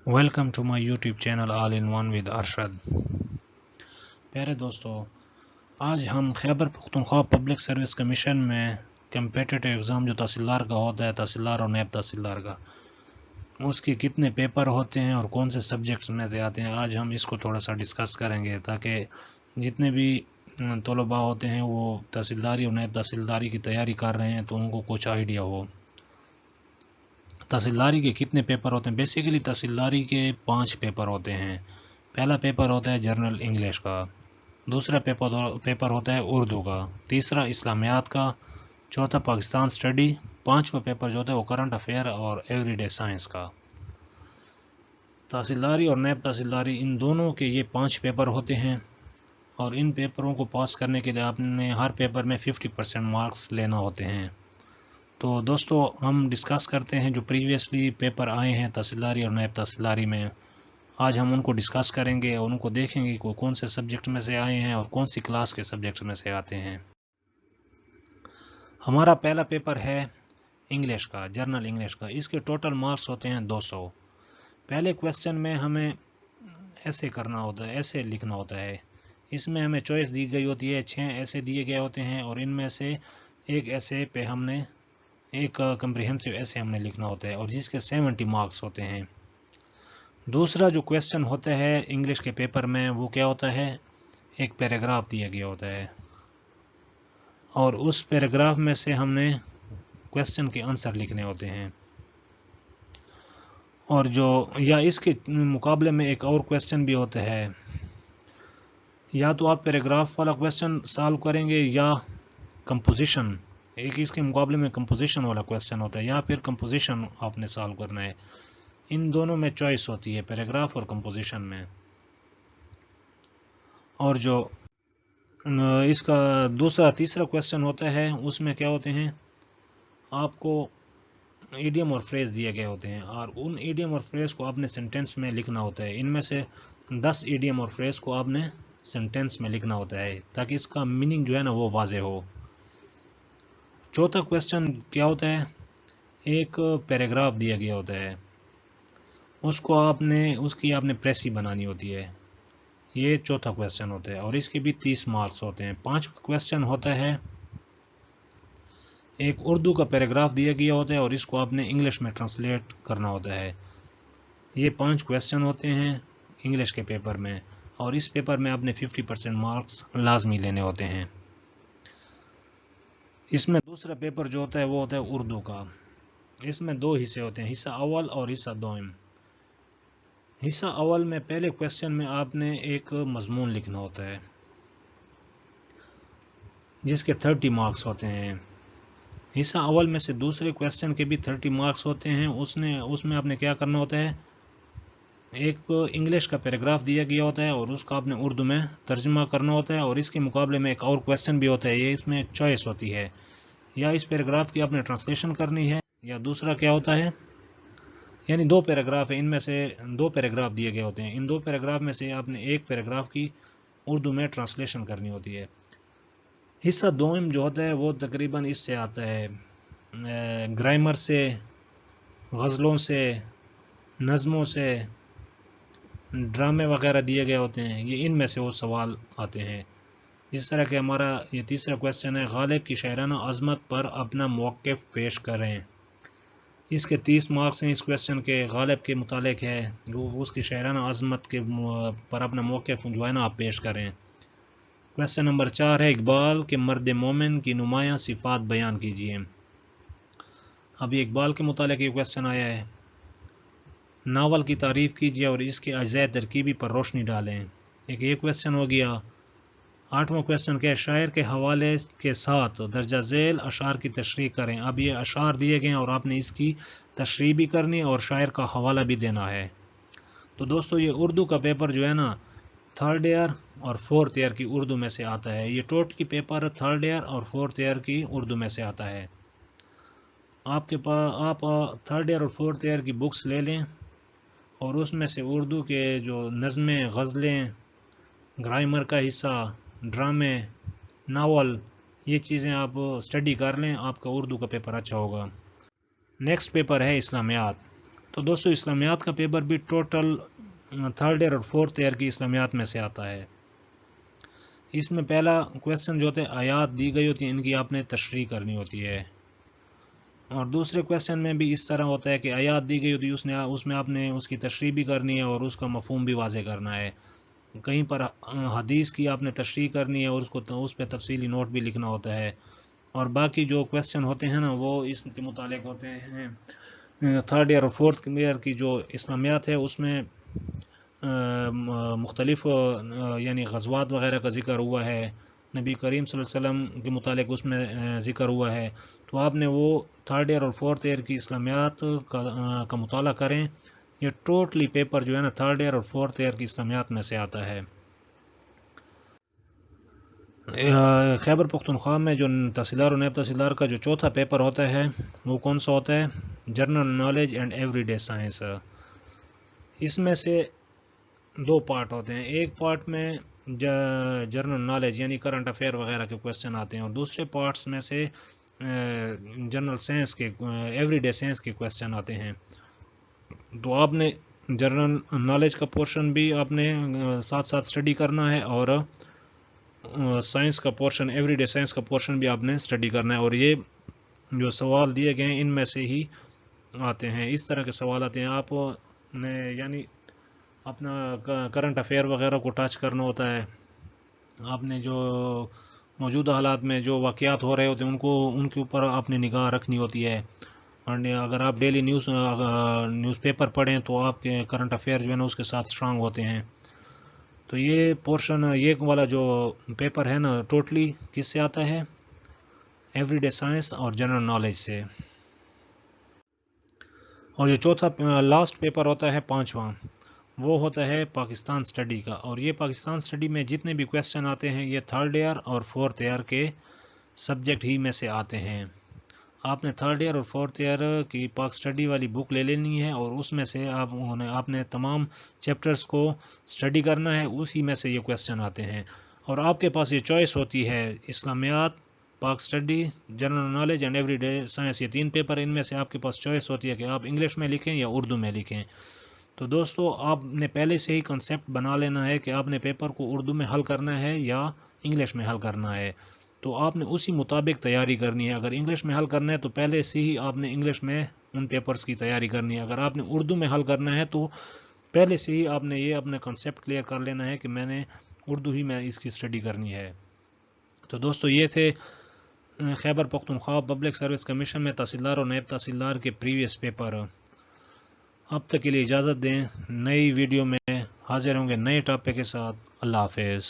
Welcome to my YouTube channel all in one with Arshad. پیارے دوستو، آج ہم Khyber Pakhtunkhwa public service commission میں کمپیٹیٹو ایگزام جو تحصیلدار کا ہوتا ہے، تحصیلدار اور نیب تحصیلدار کا، اس کے کتنے پیپر ہوتے ہیں اور کون سے سبجیکٹس میں سے آتے ہیں، آج ہم اس کو تھوڑا سا ڈسکس کریں گے تاکہ جتنے بھی طلباء ہوتے ہیں وہ تحصیلداری اور نیب تحصیلداری کی تیاری کر رہے ہیں تو ان کو کچھ آئیڈیا ہو۔ تحصیلداری کے کتنے پیپر ہوتے ہیں؟ بیسیکلی تحصیلداری کے 5 پیپر ہوتے ہیں۔ پہلا پیپر ہوتا ہے جرنل انگلش کا، دوسرا پیپر ہوتا ہے اردو کا، تیسرا اسلامیات کا، چوتھا پاکستان سٹڈی، پانچواں پیپر جو ہوتا ہے وہ کرنٹ افیئر اور ایوری ڈے سائنس کا۔ تحصیلداری اور نیب تحصیلداری ان دونوں کے یہ 5 پیپر ہوتے ہیں، اور ان پیپروں کو پاس کرنے کے لیے آپ نے ہر پیپر میں 50% مارکس لینا ہوتے ہیں۔ تو دوستو، ہم ڈسکس کرتے ہیں جو پریویسلی پیپر آئے ہیں تحصیلداری اور نیب تحصیلداری میں۔ آج ہم ان کو ڈسکس کریں گے اور ان کو دیکھیں گے کہ کون سے سبجیکٹ میں سے آئے ہیں اور کون سی کلاس کے سبجیکٹ میں سے آتے ہیں۔ ہمارا پہلا پیپر ہے انگلش کا، جرنل انگلش کا۔ اس کے ٹوٹل مارکس ہوتے ہیں 200۔ پہلے کویسچن میں ہمیں ایسے کرنا ہوتا ہے، ایسے لکھنا ہوتا ہے۔ اس میں ہمیں چوائس دی گئی ہوتی ہے، 6 ایسے دیے گئے ہوتے ہیں، اور ان میں سے ایک ایسے پہ ہم نے ایک کمپریہنسو ایسے ہم نے لکھنا ہوتا ہے، اور جس کے 70 مارکس ہوتے ہیں۔ دوسرا جو کویسچن ہوتا ہے انگلش کے پیپر میں وہ کیا ہوتا ہے؟ ایک پیراگراف دیا گیا ہوتا ہے، اور اس پیراگراف میں سے ہم نے کویسچن کے آنسر لکھنے ہوتے ہیں، اور یا اس کے مقابلے میں ایک اور کویسچن بھی ہوتا ہے، یا تو آپ پیراگراف والا کویسچن سالو کریں گے یا کمپوزیشن، ایک اس کے مقابلے میں کمپوزیشن والا کویسچن ہوتا ہے، یا پھر کمپوزیشن آپ نے سالو کرنا ہے۔ ان دونوں میں چوائس ہوتی ہے، پیراگراف اور کمپوزیشن میں۔ اور جو اس کا تیسرا کویسچن ہوتا ہے اس میں کیا ہوتے ہیں؟ آپ کو ایڈیم اور فریز دیے گئے ہوتے ہیں، اور ان ایڈیم اور فریز کو آپ نے سینٹینس میں لکھنا ہوتا ہے۔ ان میں سے 10 ایڈیم اور فریز کو آپ نے سینٹینس میں لکھنا ہوتا ہے تاکہ اس کا میننگ جو ہے نا وہ واضح ہو۔ چوتھا کویسچن کیا ہوتا ہے؟ ایک پیراگراف دیا گیا ہوتا ہے، اس کی آپ نے پریسی بنانی ہوتی ہے۔ یہ چوتھا کویسچن ہوتا ہے، اور اس کے بھی 30 مارکس ہوتے ہیں۔ پانچواں کویسچن ہوتا ہے، ایک اردو کا پیراگراف دیا گیا ہوتا ہے اور اس کو آپ نے انگلش میں ٹرانسلیٹ کرنا ہوتا ہے۔ یہ 5 کویسچن ہوتے ہیں انگلش کے پیپر میں، اور اس پیپر میں آپ نے 50% مارکس لازمی لینے ہوتے ہیں۔ اس میں دوسرا پیپر جو ہوتا ہے وہ ہوتا ہے اردو کا۔ اس میں 2 حصے ہوتے ہیں، حصہ اول اور حصہ دوم۔ حصہ اول میں پہلے کویسچن میں آپ نے ایک مضمون لکھنا ہوتا ہے جس کے 30 مارکس ہوتے ہیں۔ حصہ اول میں سے دوسرے کویسچن کے بھی 30 مارکس ہوتے ہیں۔ اس میں آپ نے کیا کرنا ہوتا ہے؟ ایک انگلش کا پیراگراف دیا گیا ہوتا ہے اور اس کا آپ نے اردو میں ترجمہ کرنا ہوتا ہے، اور اس کے مقابلے میں ایک اور کویسچن بھی ہوتا ہے۔ یہ اس میں چوائس ہوتی ہے، یا اس پیراگراف کی آپ نے ٹرانسلیشن کرنی ہے، یا دوسرا کیا ہوتا ہے، یعنی 2 پیراگراف ہیں، ان میں سے 2 پیراگراف دیے گئے ہوتے ہیں، ان 2 پیراگراف میں سے آپ نے ایک پیراگراف کی اردو میں ٹرانسلیشن کرنی ہوتی ہے۔ حصہ دوم جو ہوتا ہے وہ تقریباً اس سے آتا ہے، گرامر سے، غزلوں سے، نظموں سے، ڈرامے وغیرہ دیے گئے ہوتے ہیں، یہ ان میں سے وہ سوال آتے ہیں۔ جس طرح کہ ہمارا یہ تیسرا کویسچن ہے، غالب کی شاعرانہ عظمت پر اپنا موقف پیش کریں۔ اس کے 30 مارکس ہیں اس کویسچن کے، غالب کے متعلق ہے، اس کی شاعرانہ عظمت کے پر اپنا موقف جو ہے نا آپ پیش کریں۔ کویسچن نمبر 4 ہے، اقبال کے مرد مومن کی نمایاں صفات بیان کیجیے۔ ابھی اقبال کے متعلق یہ کویسچن آیا ہے۔ ناول کی تعریف کیجیے اور اس کے اجزاء ترکیبی پر روشنی ڈالیں۔ ایک یہ کویسچن ہو گیا۔ 8واں کویسچن کیا ہے؟ شاعر کے حوالے کے ساتھ درجہ ذیل اشعار کی تشریح کریں۔ اب یہ اشعار دیے گئے ہیں اور آپ نے اس کی تشریح بھی کرنی ہے اور شاعر کا حوالہ بھی دینا ہے۔ تو دوستو، یہ اردو کا پیپر جو ہے نا 3rd ایئر اور 4th ایئر کی اردو میں سے آتا ہے۔ یہ ٹوٹل پیپر 3rd ایئر اور 4th ایئر کی اردو میں سے آتا ہے۔ آپ 3rd ایئر اور 4th ایئر کی بکس لے لیں، اور اس میں سے اردو کے جو نظمیں، غزلیں، گرامر کا حصہ، ڈرامے، ناول، یہ چیزیں آپ اسٹڈی کر لیں، آپ کا اردو کا پیپر اچھا ہوگا۔ نیکسٹ پیپر ہے اسلامیات۔ تو دوستو اسلامیات کا پیپر بھی ٹوٹل 3rd ایئر اور 4th ایئر کی اسلامیات میں سے آتا ہے. اس میں پہلا کویسچن جو ہوتا ہے آیات دی گئی ہوتی ہیں ان کی آپ نے تشریح کرنی ہوتی ہے، اور دوسرے کویسچن میں بھی اس طرح ہوتا ہے کہ آیات دی گئی ہوتی ہے اس میں آپ نے اس کی تشریح بھی کرنی ہے اور اس کا مفہوم بھی واضح کرنا ہے. کہیں پر حدیث کی آپ نے تشریح کرنی ہے اور اس پہ تفصیلی نوٹ بھی لکھنا ہوتا ہے. اور باقی جو کویسچن ہوتے ہیں نا وہ اس کے متعلق ہوتے ہیں 3rd ایئر اور 4th ایئر کی جو اسلامیات ہے اس میں مختلف یعنی غزوات وغیرہ کا ذکر ہوا ہے، نبی کریم صلی اللہ علیہ وسلم کے متعلق اس میں ذکر ہوا ہے. تو آپ نے وہ 3rd ایئر اور 4th ایئر کی اسلامیات کا مطالعہ کریں. یہ ٹوٹلی پیپر جو ہے نا 3rd ایئر اور 4th ایئر کی اسلامیات میں سے آتا ہے. خیبر پختونخوا میں جو تحصیلدار اور نیب تحصیلدار کا جو چوتھا پیپر ہوتا ہے وہ کون سا ہوتا ہے؟ General knowledge and every day science. اس میں سے 2 پارٹ ہوتے ہیں. ایک پارٹ میں جنرل نالج یعنی کرنٹ افیئر وغیرہ کے کویسچن آتے ہیں، اور دوسرے پارٹس میں سے جنرل سائنس کے ایوری ڈے سائنس کے کویسچن آتے ہیں. تو آپ نے جنرل نالج کا پورشن بھی آپ نے ساتھ ساتھ اسٹڈی کرنا ہے، اور سائنس کا پورشن ایوری ڈے سائنس کا پورشن بھی آپ نے اسٹڈی کرنا ہے. اور یہ جو سوال دیے گئے ہیں ان میں سے ہی آتے ہیں. اس طرح کے سوال آتے ہیں. آپ نے یعنی اپنا کرنٹ افیئر وغیرہ کو ٹچ کرنا ہوتا ہے. آپ نے جو موجودہ حالات میں جو واقعات ہو رہے ہوتے ہیں ان کے اوپر آپ نے نگاہ رکھنی ہوتی ہے. اور اگر آپ ڈیلی نیوز پیپر پڑھیں تو آپ کے کرنٹ افیئر جو ہے نا اس کے ساتھ اسٹرانگ ہوتے ہیں. تو یہ پورشن یہ والا جو پیپر ہے نا ٹوٹلی کس سے آتا ہے؟ ایوری ڈے سائنس اور جنرل نالج سے. اور جو چوتھا لاسٹ پیپر ہوتا ہے 5واں وہ ہوتا ہے پاکستان اسٹڈی کا. اور یہ پاکستان اسٹڈی میں جتنے بھی کویسچن آتے ہیں یہ 3rd ایئر اور 4th ایئر کے سبجیکٹ ہی میں سے آتے ہیں. آپ نے 3rd ایئر اور 4th ایئر کی پاک اسٹڈی والی بک لے لینی ہے، اور اس میں سے آپ نے تمام چیپٹرز کو اسٹڈی کرنا ہے. اسی میں سے یہ کویسچن آتے ہیں، اور آپ کے پاس یہ چوائس ہوتی ہے اسلامیات، پاک study, general knowledge and every day science. یہ 3 پیپر ان میں سے آپ کے پاس چوائس ہوتی ہے کہ آپ انگلش میں لکھیں یا اردو میں لکھیں. تو دوستو آپ نے پہلے سے ہی کنسیپٹ بنا لینا ہے کہ آپ نے پیپر کو اردو میں حل کرنا ہے یا انگلش میں حل کرنا ہے. تو آپ نے اسی مطابق تیاری کرنی ہے. اگر انگلش میں حل کرنا ہے تو پہلے سے ہی آپ نے انگلش میں ان پیپرز کی تیاری کرنی ہے. اگر آپ نے اردو میں حل کرنا ہے تو پہلے سے ہی آپ نے یہ اپنے کنسیپٹ کلیئر کر لینا ہے کہ میں نے اردو ہی میں اس کی اسٹڈی کرنی ہے. تو دوستو یہ تھے خیبر پختونخوا پبلک سروس کمیشن میں تحصیلدار اور نیب تحصیلدار کے پریویس پیپر. اب تک کے لیے اجازت دیں، نئی ویڈیو میں حاضر ہوں گے نئے ٹاپک کے ساتھ. اللہ حافظ.